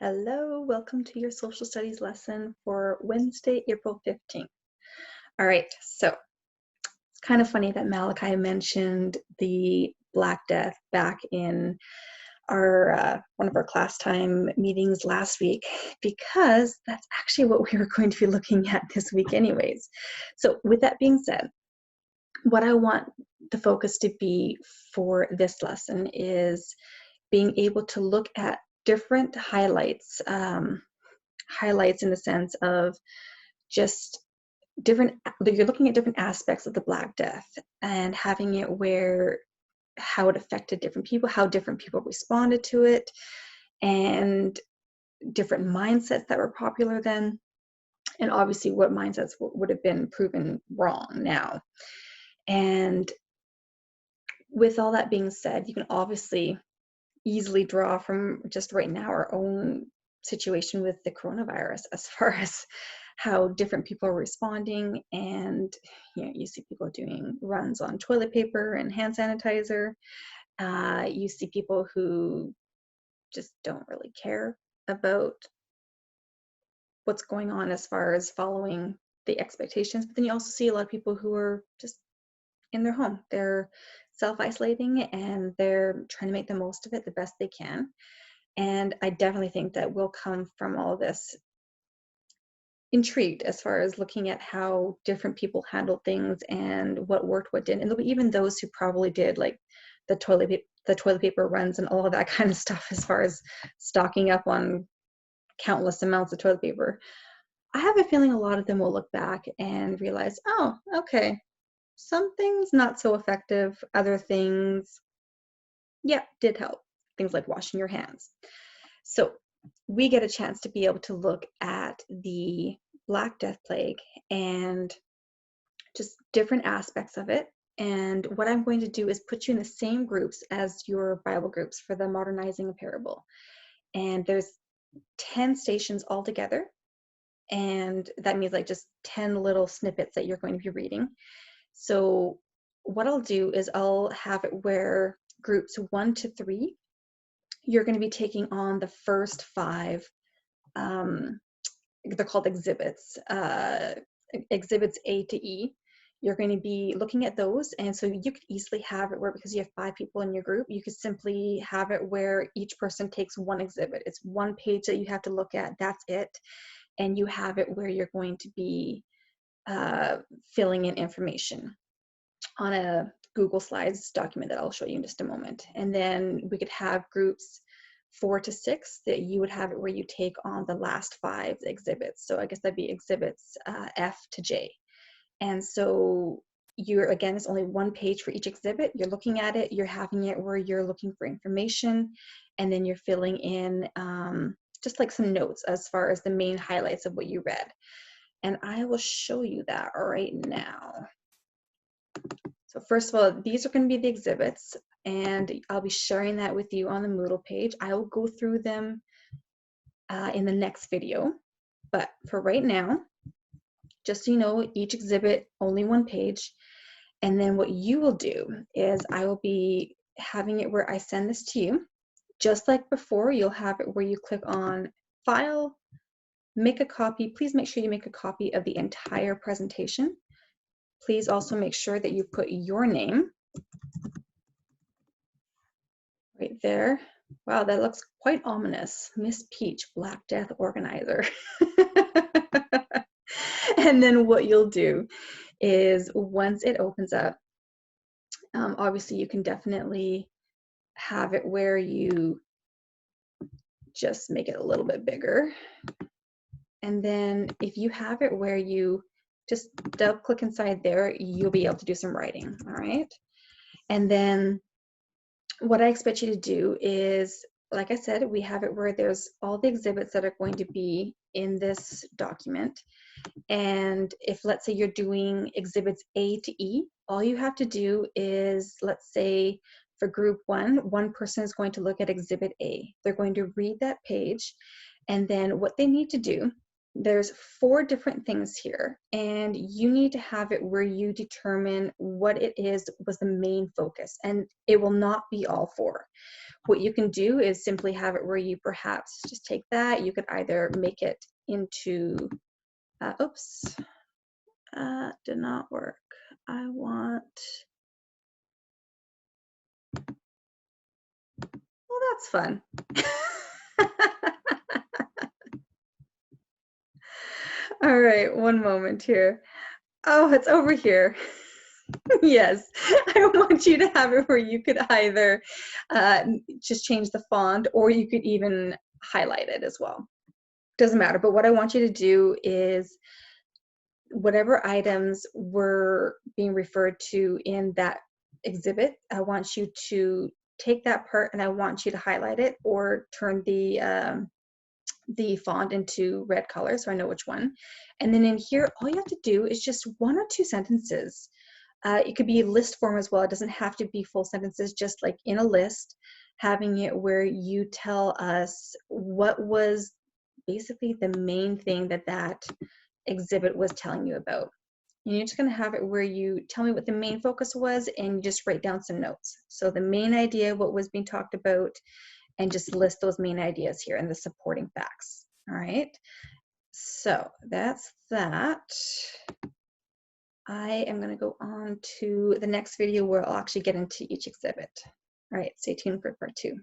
Hello, welcome to your social studies lesson for Wednesday, April 15th. All right, so it's kind of funny that Malachi mentioned the Black Death back in our one of our class time meetings last week, because that's actually what we were going to be looking at this week anyways. So with that being said, what I want the focus to be for this lesson is being able to look at different highlights in the sense of just different, you're looking at different aspects of the Black Death and having it where how it affected different people, how different people responded to it, and different mindsets that were popular then, and obviously what mindsets would have been proven wrong now. And with all that being said, you can obviously easily draw from just right now our own situation with the coronavirus as far as how different people are responding. And you see people doing runs on toilet paper and hand sanitizer. You see people who just don't really care about what's going on as far as following the expectations. But then you also see a lot of people who are just in their home. They're self-isolating and they're trying to make the most of it the best they can. And I definitely think that we'll come from all this intrigued as far as looking at how different people handled things and what worked, what didn't. And there'll be even those who probably did like the toilet paper runs and all of that kind of stuff as far as stocking up on countless amounts of toilet paper. I have a feeling a lot of them will look back and realize, oh, okay, some things not so effective, other things, yeah, did help. Things like washing your hands. So we get a chance to be able to look at the Black Death Plague and just different aspects of it. And what I'm going to do is put you in the same groups as your Bible groups for the Modernizing a Parable. And there's 10 stations altogether. And that means like just 10 little snippets that you're going to be reading. So what I'll do is I'll have it where groups 1 to 3, you're going to be taking on the first 5, they're called exhibits, exhibits A to E. You're going to be looking at those, and so you could easily have it where, because you have 5 people in your group, you could simply have it where each person takes one exhibit. It's one page that you have to look at, that's it. And you have it where you're going to be filling in information on a Google Slides document that I'll show you in just a moment. And then we could have groups 4 to 6 that you would have it where you take on the last 5 exhibits. So I guess that'd be exhibits F to J. And so again, it's only one page for each exhibit. You're looking at it, you're having it where you're looking for information, and then you're filling in just like some notes as far as the main highlights of what you read. And I will show you that right now. So first of all, these are going to be the exhibits, and I'll be sharing that with you on the Moodle page. I will go through them in the next video, but for right now, just so you know, each exhibit, only one page. And then what you will do is I will be having it where I send this to you. Just like before, you'll have it where you click on File, make a copy. Please make sure you make a copy of the entire presentation. Please also make sure that you put your name right there. Wow, that looks quite ominous. Miss Peach, Black Death Organizer. And then what you'll do is once it opens up, obviously you can definitely have it where you just make it a little bit bigger. And then if you have it where you just double click inside there, you'll be able to do some writing, all right? And then what I expect you to do is, like I said, we have it where there's all the exhibits that are going to be in this document. And if, let's say, you're doing exhibits A to E, all you have to do is, let's say, for group 1, one person is going to look at exhibit A. They're going to read that page, and then what they need to do there's 4 different things here, and you need to have it where you determine what it is was the main focus, and it will not be all 4. What you can do is simply have it where you perhaps just take that. You could either make it into, oops, did not work. I want, well, that's fun. All right, one moment here. Oh, it's over here. Yes, I want you to have it where you could either just change the font, or you could even highlight it as well. Doesn't matter, but what I want you to do is whatever items were being referred to in that exhibit, I want you to take that part and I want you to highlight it or turn the font into red color so I know which one. And then in here, all you have to do is just 1 or 2 sentences. It could be list form as well. It doesn't have to be full sentences, just like in a list, having it where you tell us what was basically the main thing that that exhibit was telling you about. And you're just going to have it where you tell me what the main focus was and you just write down some notes. So the main idea, what was being talked about, and just list those main ideas here and the supporting facts. All right. So that's that. I am going to go on to the next video where I'll actually get into each exhibit. All right, stay tuned for part 2.